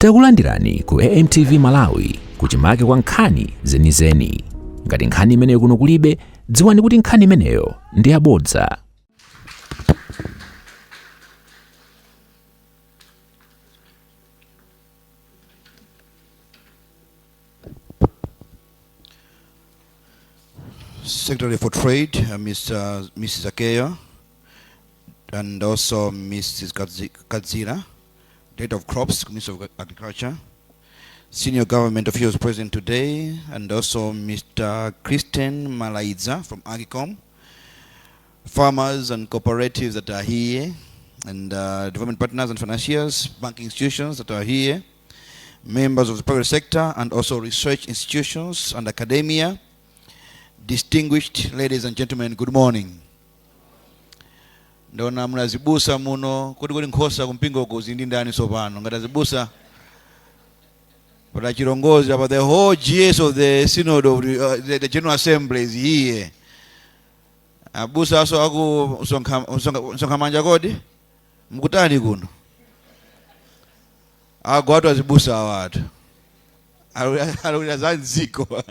Takulandirani ku AMTV Malawi kuchimake kwa nkhani zenizeni. Ngati nkhani imeneyo kuno kulibe, dziwani kuti nkhani imeneyo ndi yabodza. Secretary for Trade, Mrs. Akeya, and also Mrs. Kadzira, Director of Crops, Minister of Agriculture, senior government officials present today, and also Mr. Christian Malaiza from Agicom, farmers and cooperatives that are here, and development partners and financiers, banking institutions that are here, members of the private sector, and also research institutions and academia. Distinguished ladies and gentlemen, good morning. Ndona mnazibusa muno kuti nkhosa kumpingo kuzindi ndani sopano ngatazibusa para chirongozi about the whole GS of the synod of the General Assembly is here. Abusa aso aku sonkhamanja kodi mkutani kuno ako watu azibusa watu alula zanziko.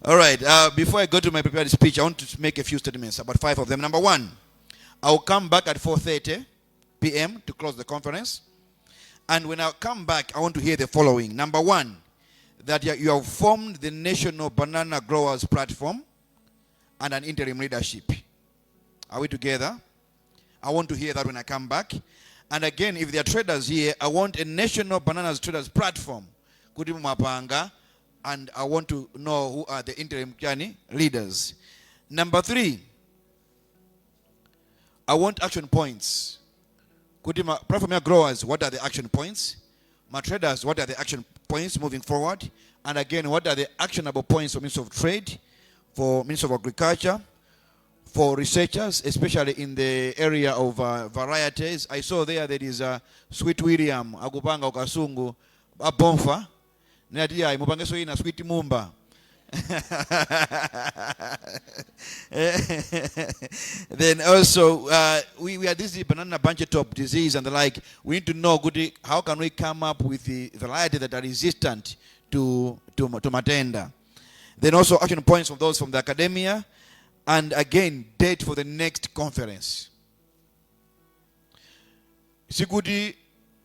All right, before I go to my prepared speech, I want to make a few statements, about 5 of them. Number 1, I will come back at 4:30 p.m. to close the conference. And when I come back, I want to hear the following. Number 1, that you have formed the National Banana Growers Platform and an interim leadership. Are we together? I want to hear that when I come back. And again, if there are traders here, I want a National Bananas Traders Platform. Kudimu mapanga. And I want to know who are the interim leaders. Number 3, I want action points. Kudima platform growers, what are the action points? My traders, what are the action points moving forward? And again, what are the actionable points for Minister of Trade, for Minister of Agriculture, for researchers, especially in the area of varieties. I saw there is a Sweet William, Agupanga Okasungu, a Bonfa. Nadia, mupangeso ina Sweet Mumba. Then also, we are this banana bunch top disease and the like. We need to know how can we come up with the variety that are resistant to matenda. Then also action points from those from the academia, and again date for the next conference. Sikudi,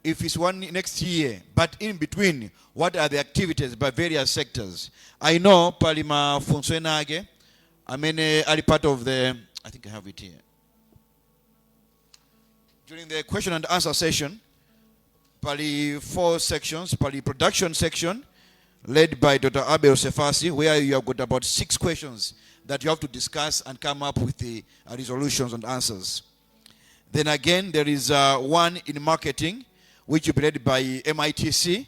if it's one next year, but in between, what are the activities by various sectors? I know Palima Funsenage, Ali part of the, I think I have it here. During the question and answer session, Pali 4 sections, Pali production section, led by Dr. Abel Sefasi, where you have got about 6 questions that you have to discuss and come up with the resolutions and answers. Then again, there is one in marketing, which will be led by MITC.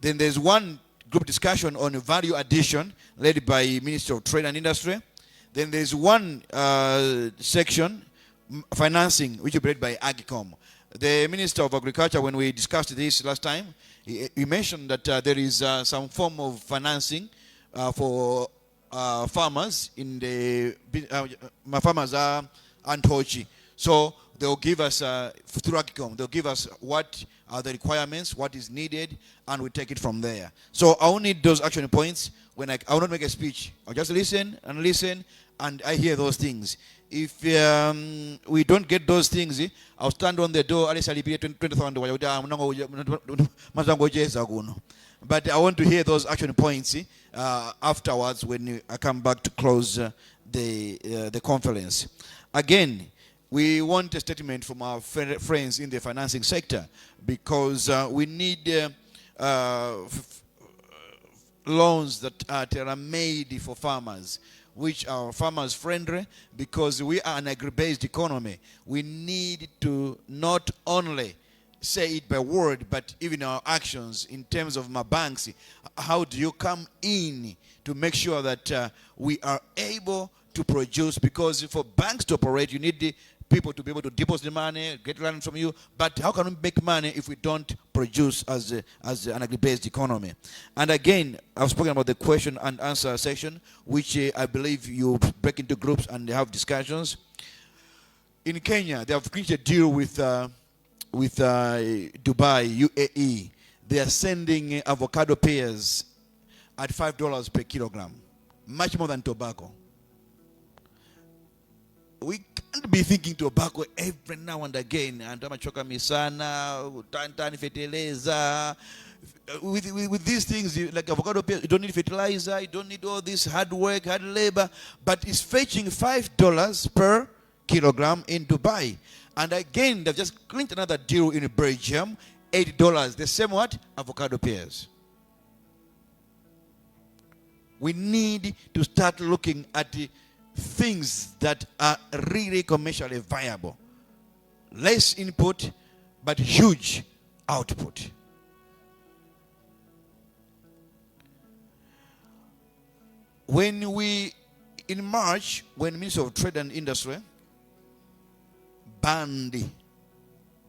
Then there's one group discussion on value addition, led by Minister of Trade and Industry. Then there's one section, financing, which will be led by Agicom. The Minister of Agriculture, when we discussed this last time, he mentioned that there is some form of financing for farmers in the farmers are Antochi. So they'll give us, through Agicom, they'll give us what are the requirements, what is needed, and we take it from there. So I will need those action points. When I will not make a speech. I'll just listen, and I hear those things. If we don't get those things, I'll stand on the door, but I want to hear those action points afterwards when I come back to close the conference. Again, we want a statement from our friends in the financing sector, because we need loans that are tailor-made for farmers, which are farmers friendly, because we are an agri-based economy. We need to not only say it by word, but even our actions in terms of my banks. How do you come in to make sure that we are able to produce? Because for banks to operate, you need the people to be able to deposit the money, get loans from you. But how can we make money if we don't produce as an agri-based economy? And again, I've spoken about the question and answer section, which I believe you break into groups and have discussions. In Kenya, they have reached a deal with with Dubai, UAE, they are sending avocado pears at $5 per kilogram, much more than tobacco. We can't be thinking tobacco every now and again. And amachoka misana, tantan fertilizer. With these things, like avocado pears, you don't need fertilizer, you don't need all this hard work, hard labor, but it's fetching $5 per kilogram in Dubai. And again, they've just clinched another deal in Belgium, $8. The same what? Avocado pears. We need to start looking at the things that are really commercially viable. Less input, but huge output. In March, when Minister of Trade and Industry banned,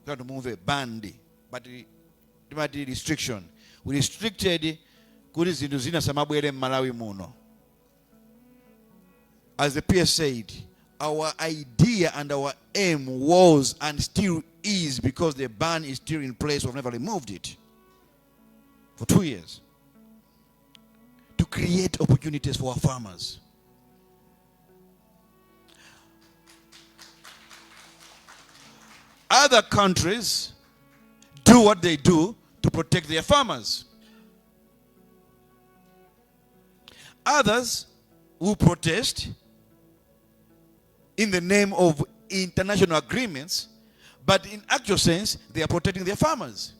got to move a banned, but the restriction, we restricted kuri zintu zina samabwere Malawi muno. As the peer said, our idea and our aim was and still is, because the ban is still in place, we've never removed it for 2 years, to create opportunities for our farmers. Other countries do what they do to protect their farmers. Others who protest in the name of international agreements, but in actual sense, they are protecting their farmers.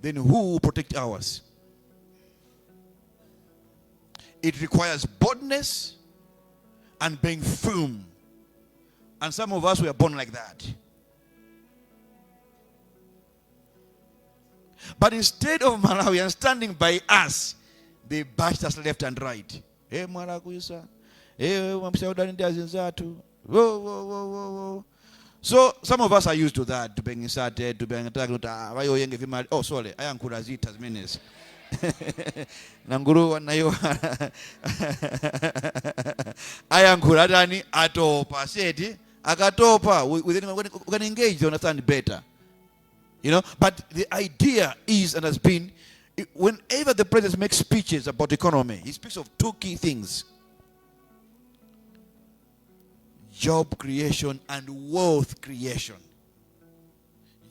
Then who will protect ours? It requires boldness and being firm. And some of us were born like that. But instead of Malawians standing by us, they bashed us left and right. Hey, Marakuisa. Hey, whoa. So some of us are used to that, to being insulted, to being attacked. Oh, sorry, I am Kurazita's menace. Nanguru nayo I am Kuradani atopa seti akatopa. We can engage to understand better. You know, but the idea is and has been, whenever the president makes speeches about economy, he speaks of two key things: job creation and wealth creation.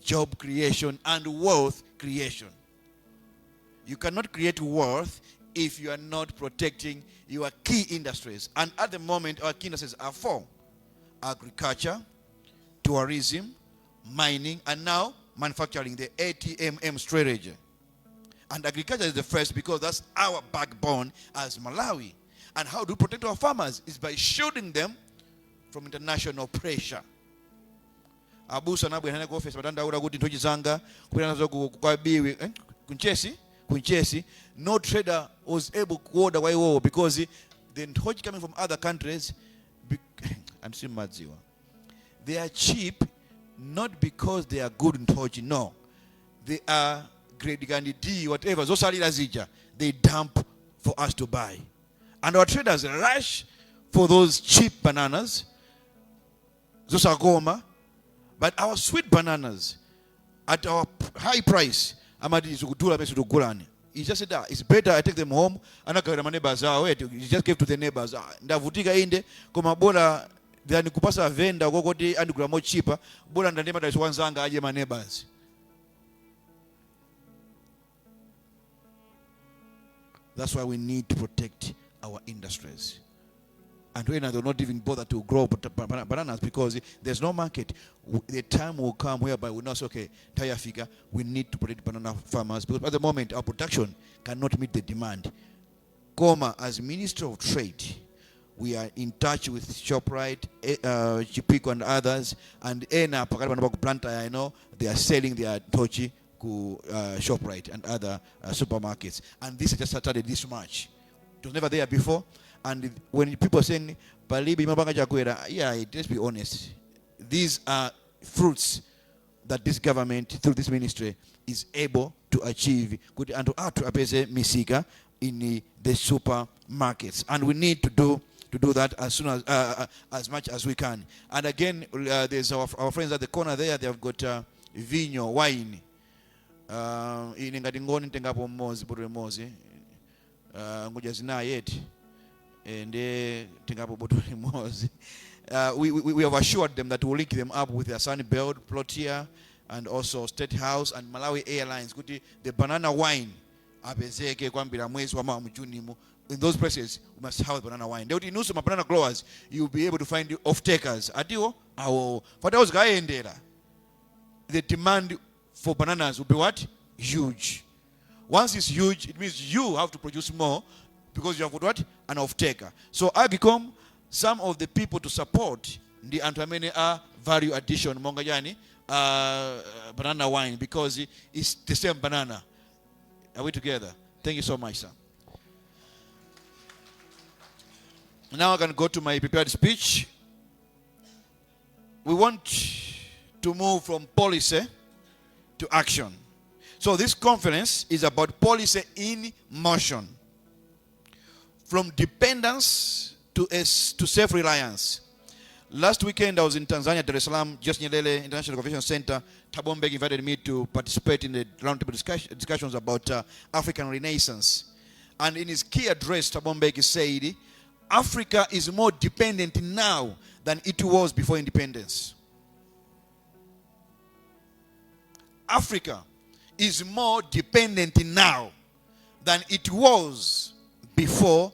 Job creation and wealth creation. You cannot create wealth if you are not protecting your key industries. And at the moment, our key industries are four: agriculture, tourism, mining, and now manufacturing, the ATMM strategy. And agriculture is the first, because that's our backbone as Malawi. And how do we protect our farmers? Is by shielding them from international pressure. Abusa na bwana go face batanda ura kuti ntochi zanga kupita nazo kwa biwi kunchesi. No trader was able to order kwa hiyo, because the ntochi coming from other countries and see madziwa, they are cheap, not because they are good ntochi, no, they are grade D, whatever, they dump for us to buy. And our traders rush for those cheap bananas, those are goma, but our sweet bananas at our high price, he just said that it's better I take them home and I go to my neighbors. He just gave to the neighbors. Ndavutika inde koma bora than kupasa venda kokoti and gramo cheaper, bora ndandema that is one zanga aje my neighbors. That's why we need to protect our industries. And when they're not even bother to grow bananas because there's no market. The time will come whereby we know, okay, tire figure, we need to protect banana farmers, because at the moment our production cannot meet the demand. Koma, as Minister of Trade, we are in touch with ShopRite, Chipiko and others, and I know they are selling their tochi to ShopRite and other supermarkets. And this just started this March. It was never there before. And when people are saying, yeah, let's be honest. These are fruits that this government, through this ministry, is able to achieve and to misika in the supermarkets. And we need to do that as soon as much as we can. And again, there's our friends at the corner there. They have got vinyo, wine. Ini ngati ngoni tengapo mmozi, bottle mmozi. Nguja zinayi yeti. Nde tengapo bottle mmozi. We have assured them that we will link them up with their Sunbelt, Plotier, and also State House and Malawi Airlines. The banana wine. In those places, we must have banana wine. They know some banana growers, you'll be able to find off-takers. The demand for bananas will be what? Huge. Once it's huge, it means you have to produce more because you have got what? An off-taker. So I become some of the people to support the Antamene value addition Mongajani banana wine because it's the same banana. Are we together? Thank you so much, sir. Now I can go to my prepared speech. We want to move from policy to action. So this conference is about policy in motion. From dependence to self-reliance. Last weekend I was in Tanzania, Dar es Salaam, Just Nyerere International Convention Center. Thabo Mbeki invited me to participate in the roundtable discussions about African Renaissance. And in his key address, Thabo Mbeki said, Africa is more dependent now than it was before independence. Africa is more dependent now than it was before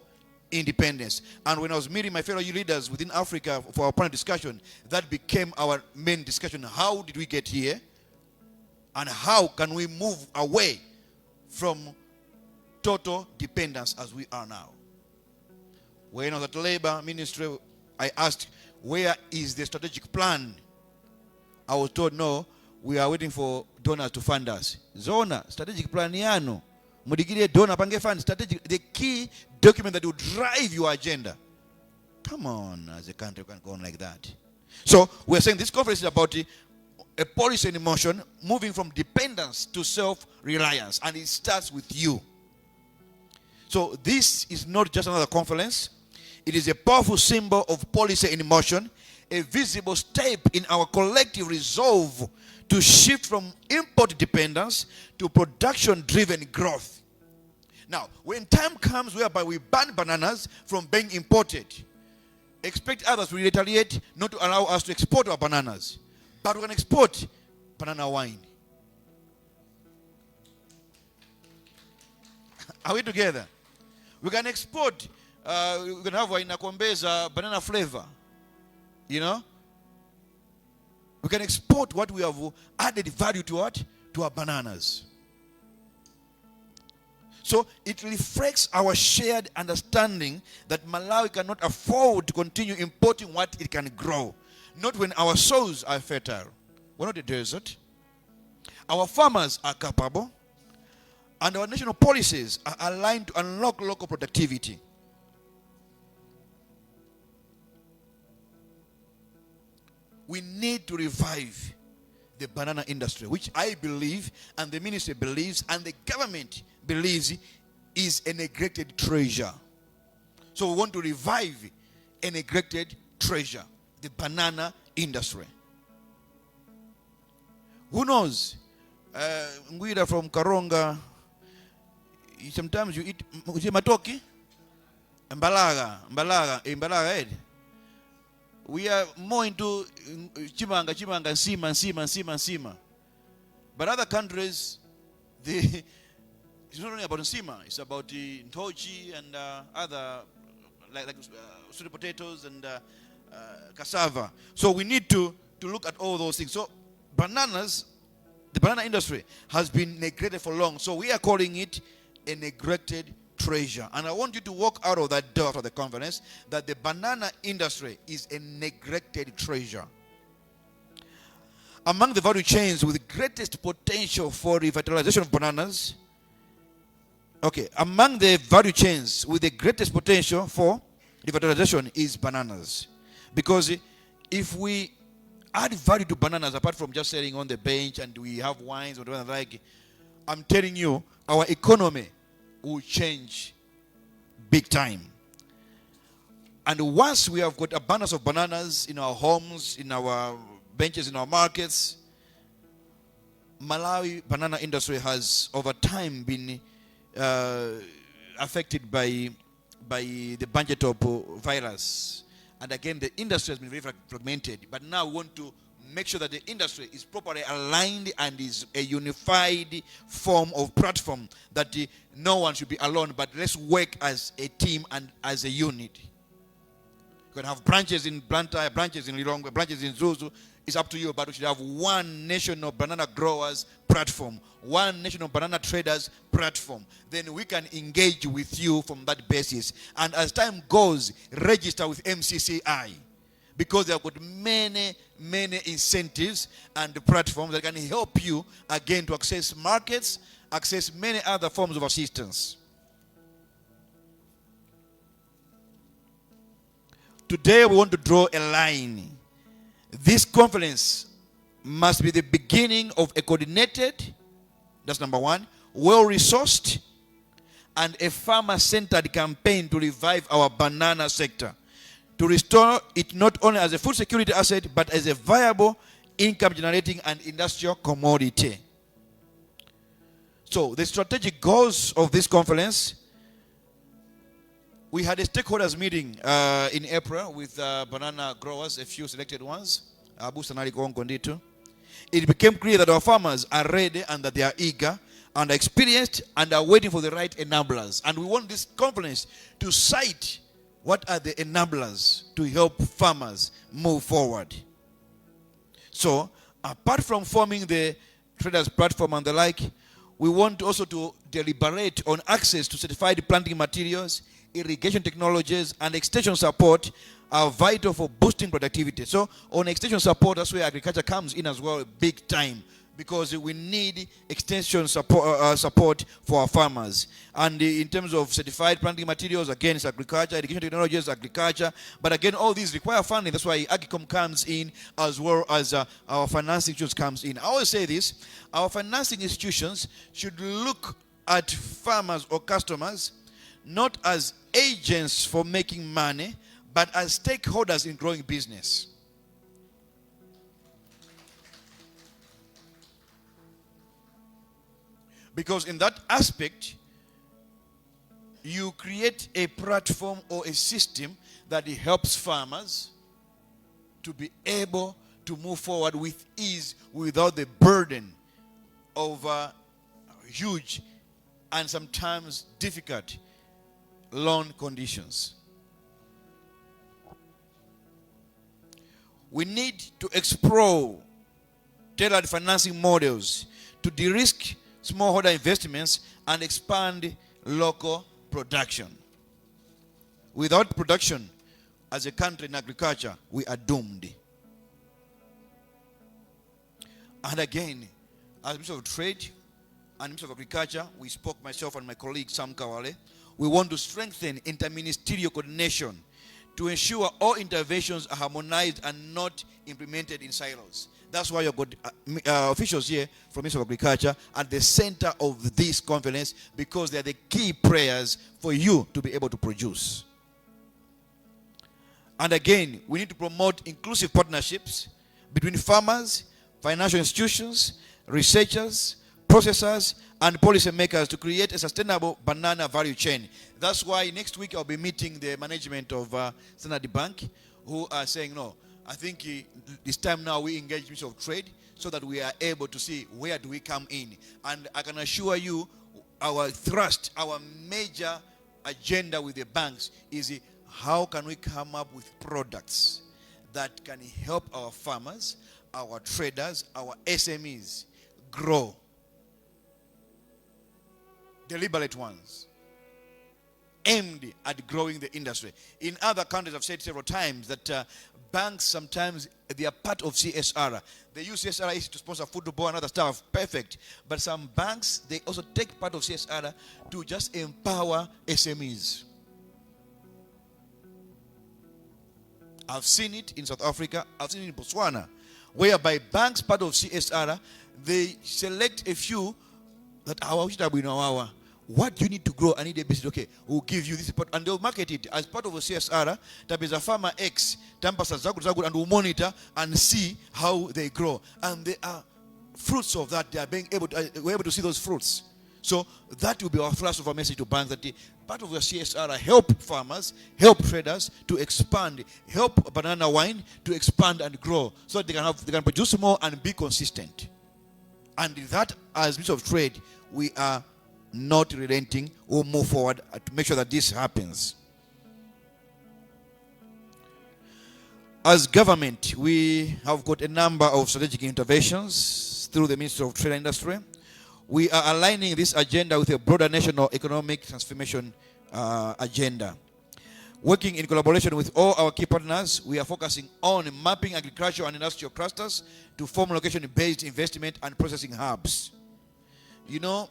independence. And when I was meeting my fellow leaders within Africa for our panel discussion, that became our main discussion. How did we get here? And how can we move away from total dependence as we are now? When I was at the Labor Ministry, I asked, where is the strategic plan? I was told, no, we are waiting for donors to fund us. Zona, strategic plan yano. Mudigire donor pange fund, strategic, the key document that will drive your agenda. Come on, as a country, we can't go on like that. So we're saying this conference is about a policy in motion, moving from dependence to self-reliance, and it starts with you. So this is not just another conference. It is a powerful symbol of policy in motion, a visible step in our collective resolve to shift from import dependence to production-driven growth. Now, when time comes whereby we ban bananas from being imported, expect others to retaliate not to allow us to export our bananas. But we can export banana wine. Are we together? We can export, we can have wine nakombeza banana flavor. You know? We can export what we have added value to what? To our bananas. So it reflects our shared understanding that Malawi cannot afford to continue importing what it can grow. Not when our soils are fertile. We're not a desert. Our farmers are capable. And our national policies are aligned to unlock local productivity. We need to revive the banana industry, which I believe, and the ministry believes, and the government believes is a neglected treasure. So we want to revive a neglected treasure, the banana industry. Who knows? Ngwira from Karonga, sometimes you eat matoki, mbalaga. We are more into chimanga, nsima. But other countries, it's not only about nsima, it's about the ntochi and other, like sweet potatoes and cassava. So we need to look at all those things. So bananas, the banana industry has been neglected for long. So we are calling it a neglected treasure. And I want you to walk out of that door after the conference that the banana industry is a neglected treasure. Among the value chains with the greatest potential for revitalization of bananas, among the value chains with the greatest potential for revitalization is bananas. Because if we add value to bananas apart from just selling on the bench and we have wines or whatever like, I'm telling you, our economy will change big time. And once we have got abundance of bananas in our homes, in our benches, in our markets, Malawi banana industry has over time been affected by the bungetop virus. And again, the industry has been very fragmented. But now we want to make sure that the industry is properly aligned and is a unified form of platform, that no one should be alone, but let's work as a team and as a unit. You can have branches in Blantyre, branches in Lilongwe, branches in Zuzu. It's up to you, but we should have one national banana growers platform, one national banana traders platform. Then we can engage with you from that basis. And as time goes, register with MCCI, because they have got many incentives and platforms that can help you again to access markets, access many other forms of assistance. Today we want to draw a line. This conference must be the beginning of a coordinated, that's number one, well-resourced, and a farmer-centered campaign to revive our banana sector, to restore it not only as a food security asset, but as a viable income-generating and industrial commodity. So the strategic goals of this conference: we had a stakeholders meeting in April with banana growers, a few selected ones. It became clear that our farmers are ready and that they are eager and experienced and are waiting for the right enablers. And we want this conference to cite what are the enablers to help farmers move forward. So, apart from forming the traders platform and the like, we want also to deliberate on access to certified planting materials, irrigation technologies, and extension support are vital for boosting productivity. So on extension support, that's where agriculture comes in as well, big time, because we need extension support for our farmers. And in terms of certified planting materials, again, it's agriculture, irrigation technologies, agriculture. But again, all these require funding. That's why Agicom comes in, as well as our financing institutions comes in. I always say this: our financing institutions should look at farmers or customers not as agents for making money, but as stakeholders in growing business. Because in that aspect, you create a platform or a system that helps farmers to be able to move forward with ease without the burden of huge and sometimes difficult loan conditions. We need to explore tailored financing models to de-risk smallholder investments and expand local production. Without production, as a country in agriculture, we are doomed. And again, as Minister of Trade and Minister of Agriculture, we spoke, myself and my colleague Sam Kawale, we want to strengthen interministerial coordination to ensure all interventions are harmonized and not implemented in silos. That's why you've got officials here from Ministry of Agriculture at the center of this conference, because they are the key players for you to be able to produce. And again, we need to promote inclusive partnerships between farmers, financial institutions, researchers, processors, and policymakers to create a sustainable banana value chain. That's why next week I'll be meeting the management of Standard Bank, who are saying, no, I think it's time now we engage Ministry of Trade so that we are able to see where do we come in. And I can assure you, our thrust, our major agenda with the banks is how can we come up with products that can help our farmers, our traders, our SMEs grow. Deliberate ones aimed at growing the industry. In other countries, I've said several times that banks sometimes, they are part of CSR. They use CSR to sponsor football and other stuff, perfect. But some banks, they also take part of CSR to just empower SMEs. I've seen it in South Africa, I've seen it in Botswana, whereby banks, part of CSR, they select a few that what do you need to grow? I need a business. Okay, we'll give you this, and they'll market it as part of a CSR. That is a farmer X, and we'll monitor and see how they grow. And they are fruits of that, they are being able to, we're able to see those fruits. So that will be our thrust of our message to banks, that part of your CSR help farmers, help traders to expand, help banana wine to expand and grow, so that they can produce more and be consistent. And that, as Minister of Trade, we are not relenting. We'll move forward to make sure that this happens. As government, we have got a number of strategic interventions through the Ministry of Trade and Industry. We are aligning this agenda with a broader national economic transformation agenda. Working in collaboration with all our key partners, we are focusing on mapping agricultural and industrial clusters to form location-based investment and processing hubs. You know,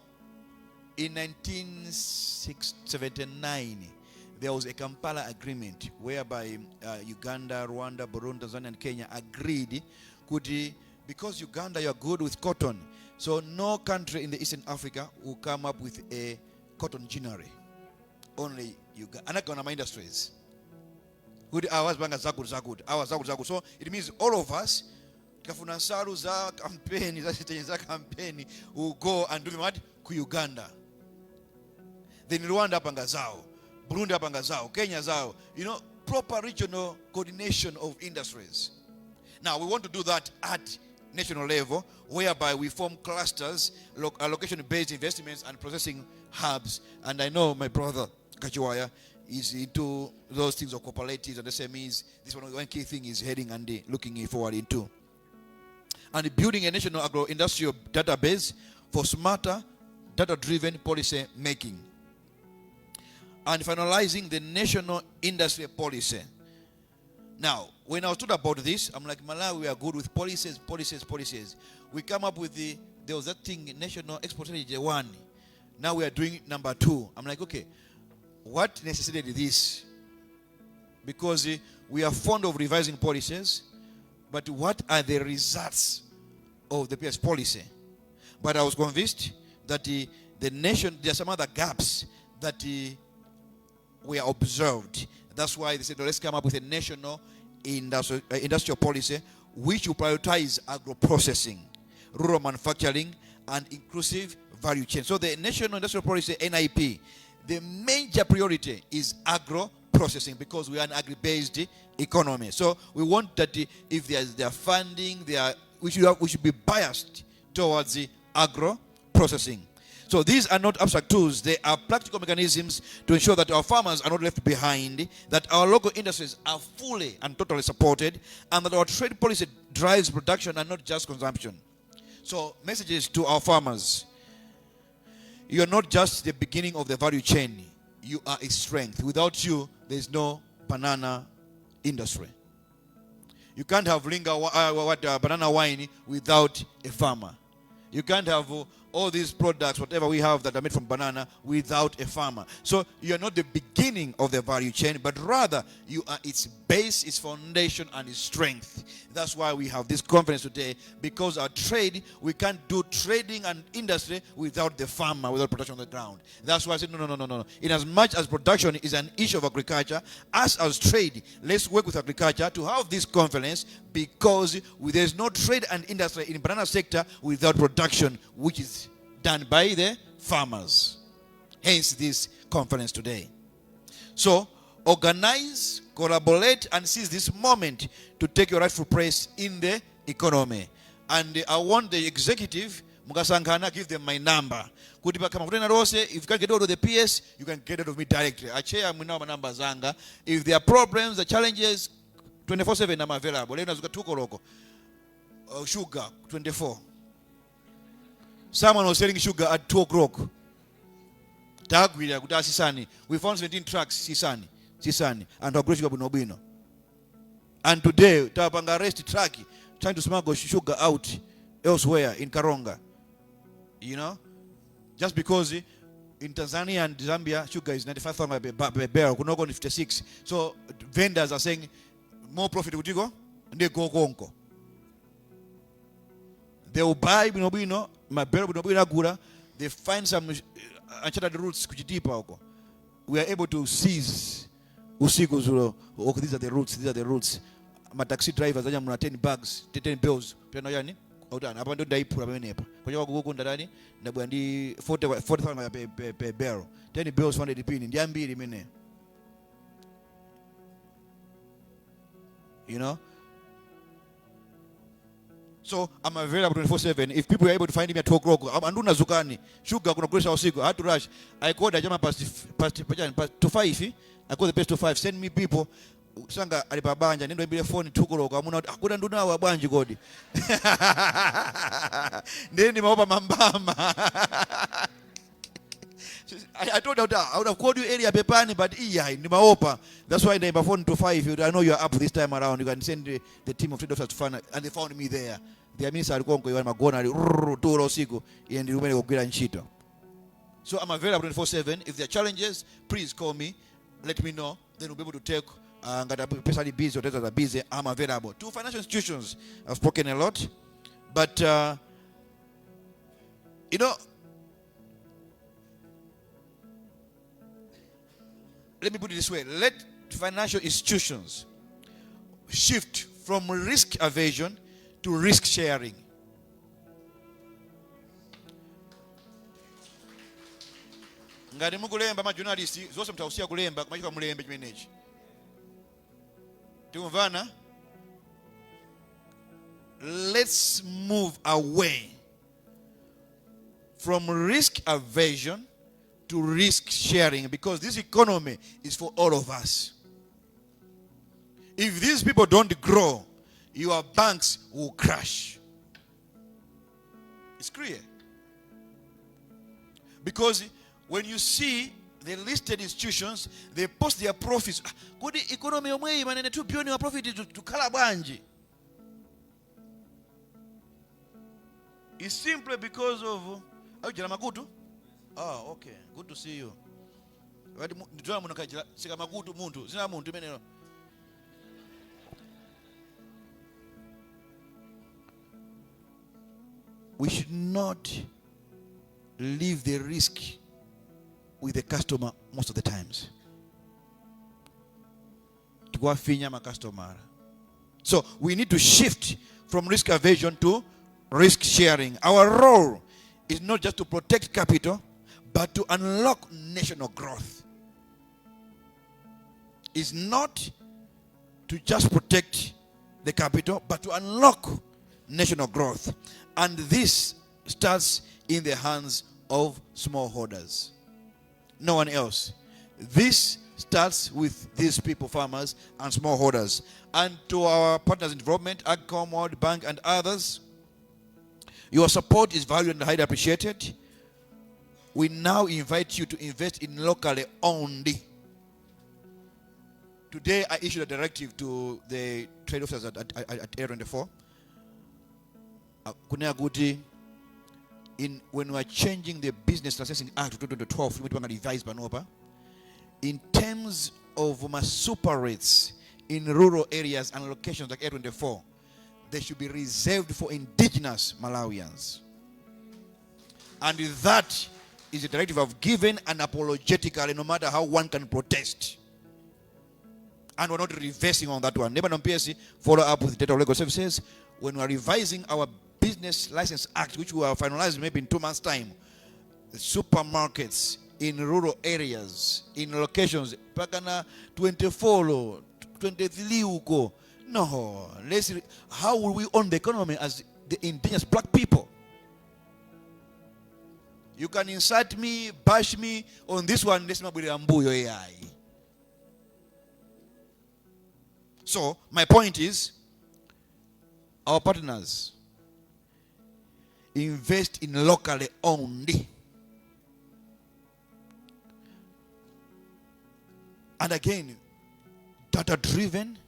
in 1979, there was a Kampala agreement whereby Uganda, Rwanda, Burundi, Tanzania, and Kenya agreed, because Uganda, you are good with cotton, so no country in the Eastern Africa will come up with a cotton ginnery. Only Uganda. Anakona industries. Good hours banga zakud. So it means all of us, kafuna saru za campaign, za campaign, will go and do the what? Ku Uganda. Then Rwanda panga zao, Burundi panga zao, Kenya zao. You know, proper regional coordination of industries. Now we want to do that at national level, whereby we form clusters, location-based investments and processing hubs. And I know my brother Kachiwaya is into those things of cooperatives and SMEs. This one key thing is heading and looking forward into. And building a national agro-industrial database for smarter, data-driven policy making. And finalizing the national industry policy. Now, when I was talking about this, I'm like, Malawi, we are good with policies. We come up with there was that thing, National Export Strategy 1. Now we are doing number 2. I'm like, okay, what necessitated this? Because we are fond of revising policies, but what are the results of the previous policy? But I was convinced that the nation, there are some other gaps that were observed. That's why they said, let's come up with a national industrial policy which will prioritize agro-processing, rural manufacturing, and inclusive value chain. So the national industrial policy, NIP, the major priority is agro-processing, because we are an agri-based economy. So we want that if there are funding, we should be biased towards the agro-processing. So these are not abstract tools, they are practical mechanisms to ensure that our farmers are not left behind, that our local industries are fully and totally supported, and that our trade policy drives production and not just consumption. So messages to our farmers: you are not just the beginning of the value chain, you are a strength. Without you, there is no banana industry. You can't have banana wine without a farmer. You can't have all these products, whatever we have that are made from banana, without a farmer. So you are not the beginning of the value chain, but rather you are its base, its foundation, and its strength. That's why we have this conference today, because our trade, we can't do trading and industry without the farmer, without production on the ground. That's why I said, no. In as much as production is an issue of agriculture, us as trade, let's work with agriculture to have this conference, because there's no trade and industry in banana sector without production, which is done by the farmers. Hence this conference today. So organize, collaborate, and seize this moment to take your rightful place in the economy. And I want the executive, Mugasankana, give them my number. If you can get out of the PS, you can get out of me directly. I share my number zanga. If there are problems, the challenges, 24/7 I'm available. Sugar, 24. Someone was selling sugar at 2 o'clock. We found 17 trucks, Sisani, and Agro-industrial Bunobino. And today, Tabanga arrest truck trying to smuggle sugar out elsewhere in Karonga. You know? Just because in Tanzania and Zambia, sugar is 95,000 per barrel, could not go to 56. So vendors are saying, more profit would you go? And they go Gonko. They will buy Bunobino, my barrel Bunobino Gura, they find some uncharted routes. We are able to seize usiku zuro. These are the routes. My taxi drivers, 10 bags, 10 bills. Outani apa ndo ndayiphula pamenepa. Kuchoka kuku ndadani ndabwera ndi 40,000 per barrel. 10 barrels 400 pini ndi ambiri imene. You know? So I'm available 24/7. If people are able to find me at 2 o'clock, I'm doing Zukani. Sugar kuna kulisha usiku. I had to rush. I called Ajama past to 5. I called the best to 5. Send me people. Sanga alipabanja nendo ibile phone 2 o'clock. Amuna akuda nduna wa banji godi. Ndeni maopa mambama. I told her I would have called you area pepani, but ni maopa. That's why they phone to 5. I know you are up this time around. You can send the team of trade officers to find, and they found me there. The minister alikonko iwa magona turo siku yendi rumene kugwira nchito. So I'm available 24/7. If there are challenges, please call me. Let me know. Then we'll be able to take. Ngata personally busy or are busy. I'm available. To financial institutions, I've spoken a lot, but you know. Let me put it this way. Let financial institutions shift from risk aversion to risk sharing. Ngati mukulemba ma journalists zonse mtausia kulemba kumachika mulembe chimenechi. Tikumvana? Let's move away from risk aversion to risk sharing, because this economy is for all of us. If these people don't grow, your banks will crash. It's clear. Because when you see the listed institutions, they post their profits. Good economy omwe manene 2 billion wa profit to kala banji. It's simply because of Jana Magutu. Oh, okay. Good to see you. We should not leave the risk with the customer most of the times. So we need to shift from risk aversion to risk sharing. Our role is not just to protect capital, but to unlock national growth. It's not to just protect the capital, but to unlock national growth. And this starts in the hands of smallholders. No one else. This starts with these people, farmers and smallholders. And to our partners in development, AgCom, World Bank, and others, your support is valued and highly appreciated. We now invite you to invest in locally only. Today, I issued a directive to the trade officers at Agro-industrial. When we are changing the Business Licensing Act of 2012, we want to revise Banoba. In terms of my super rates in rural areas and locations like Agro-industrial, they should be reserved for indigenous Malawians. And that is a directive I've given unapologetically, no matter how one can protest. And we're not reversing on that one. Lebanon PSC follow up with data legal services. When we're revising our Business License Act, which we are finalizing maybe in 2 months' time, the supermarkets in rural areas, in locations, Pakana 24, 23 uko. No, how will we own the economy as the indigenous black people? You can insult me, bash me on this one. So, my point is, our partners invest in locally only. And again, data-driven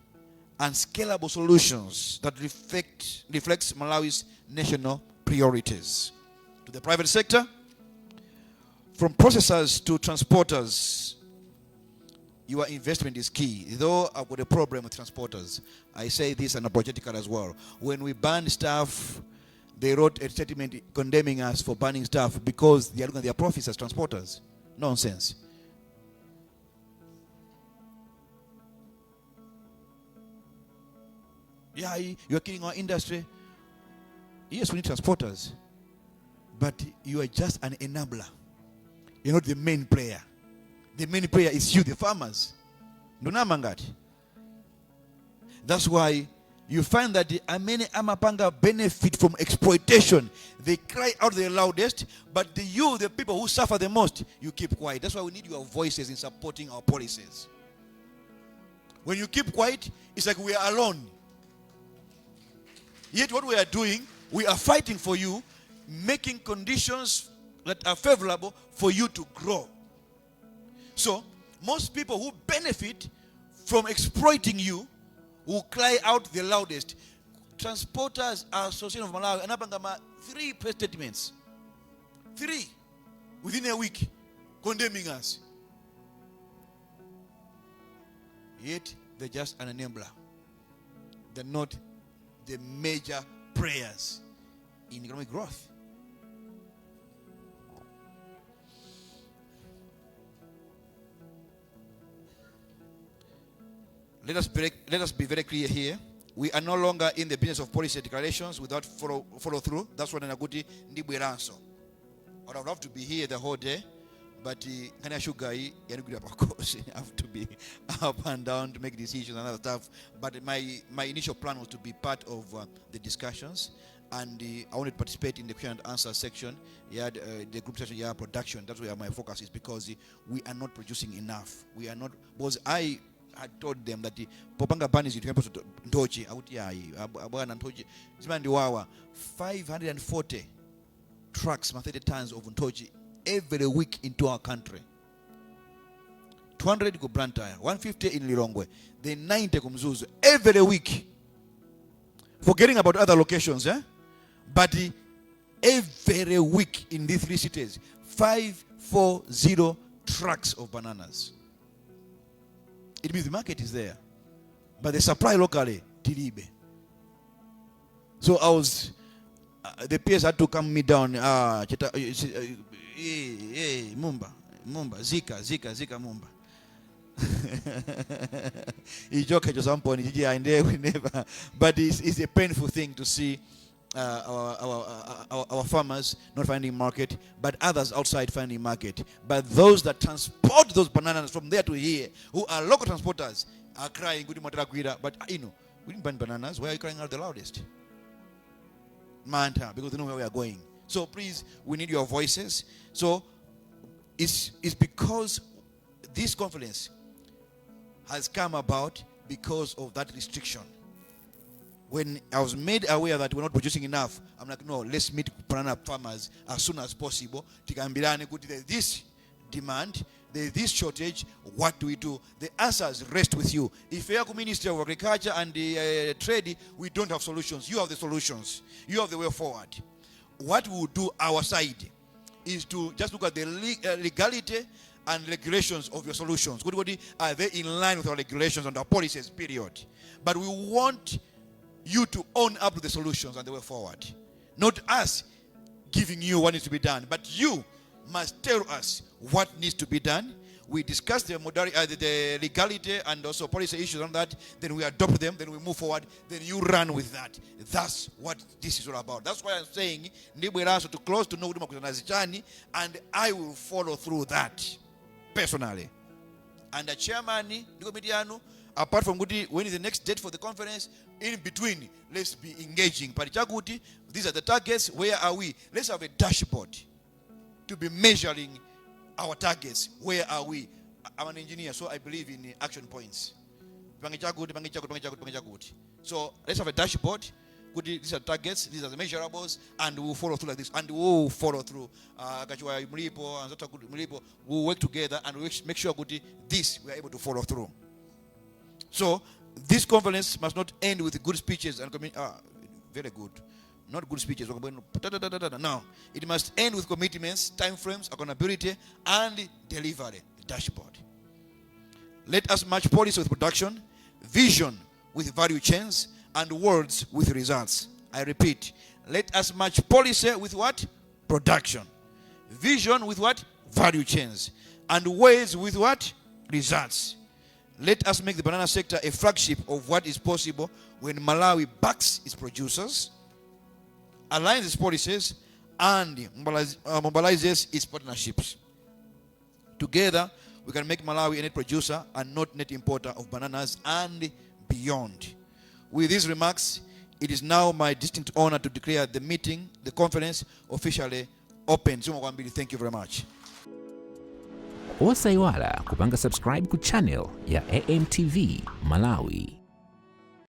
and scalable solutions that reflects Malawi's national priorities. To the private sector, from processors to transporters, your investment is key. Though I've got a problem with transporters, I say this unapologetically as well. When we ban stuff, they wrote a statement condemning us for banning stuff because they are looking at their profits as transporters. Nonsense. Yeah, you're killing our industry. Yes, we need transporters. But you are just an enabler. You're not the main player. The main player is you, the farmers. That's why you find that the many Amapanga benefit from exploitation. They cry out the loudest, but the people who suffer the most, you keep quiet. That's why we need your voices in supporting our policies. When you keep quiet, it's like we are alone. Yet what we are doing, we are fighting for you, making conditions that are favorable for you to grow. So, most people who benefit from exploiting you will cry out the loudest. Transporters Association of Malawi, Anapangama, 3 press statements. 3 within a week condemning us. Yet they're just an enabler. They're not the major players in economic growth. Let us be very clear here. We are no longer in the business of policy declarations without follow through. That's what Naguti Ndibweranso. I would love to be here the whole day, but Kanya Shugai, of course, have to be up and down to make decisions and other stuff. But my initial plan was to be part of the discussions, and I wanted to participate in the question and answer section. The group session, production. That's where my focus is, because we are not producing enough. We are not, because I had told them that the popanga ban is to ntochi auti abwana ntochi zimandi wawa 540 trucks 30 tons of ntochi every week into our country. 200 go Blantyre, 150 in Lilongwe, then 90 kumzuzu every week. Forgetting about other locations, but every week in these 3 cities, 540 trucks of bananas. It means the market is there, but the supply locally, Tilibe. So I was, the PS had to calm me down. Mumba, Zika, Mumba. He joked at some point, but it's a painful thing to see our farmers not finding market, but others outside finding market. But those that transport those bananas from there to here, who are local transporters, are crying, but we didn't ban bananas. Why are you crying out the loudest? Manta, because they know where we are going. So please, we need your voices. So it's because this conference has come about because of that restriction. When I was made aware that we're not producing enough, I'm like, no, let's meet banana farmers as soon as possible. There's this demand, there's this shortage, what do we do? The answers rest with you. If you are Ministry of Agriculture and Trade, we don't have solutions. You have the solutions. You have the way forward. What we will do our side is to just look at the legality and regulations of your solutions. Are they in line with our regulations and our policies, period? But we want you to own up to the solutions and the way forward. Not us giving you what needs to be done, but you must tell us what needs to be done. We discuss the modality, the legality and also policy issues on that, then we adopt them, then we move forward, then you run with that. That's what this is all about. That's why I'm saying, to close to know, and I will follow through that personally. And the chairman, apart from when is the next date for the conference, in between, let's be engaging. These are the targets. Where are we? Let's have a dashboard to be measuring our targets. Where are we? I'm an engineer, so I believe in action points. So let's have a dashboard. These are targets, these are the measurables, and we'll follow through like this. And we'll follow through. We'll work together and we'll make sure this we are able to follow through. So this conference must not end with good speeches and very good. Not good speeches. No. It must end with commitments, time frames, accountability, and delivery. Dashboard. Let us match policy with production, vision with value chains, and words with results. I repeat. Let us match policy with what? Production. Vision with what? Value chains. And words with what? Results. Let us make the banana sector a flagship of what is possible when Malawi backs its producers aligns its policies, and mobilizes its partnerships. Together, we can make Malawi a net producer and not net importer of bananas and beyond. With these remarks, it is now my distinct honor to declare the conference officially open. Thank you very much. Osaiwala kupanga subscribe ku channel ya AMTV Malawi.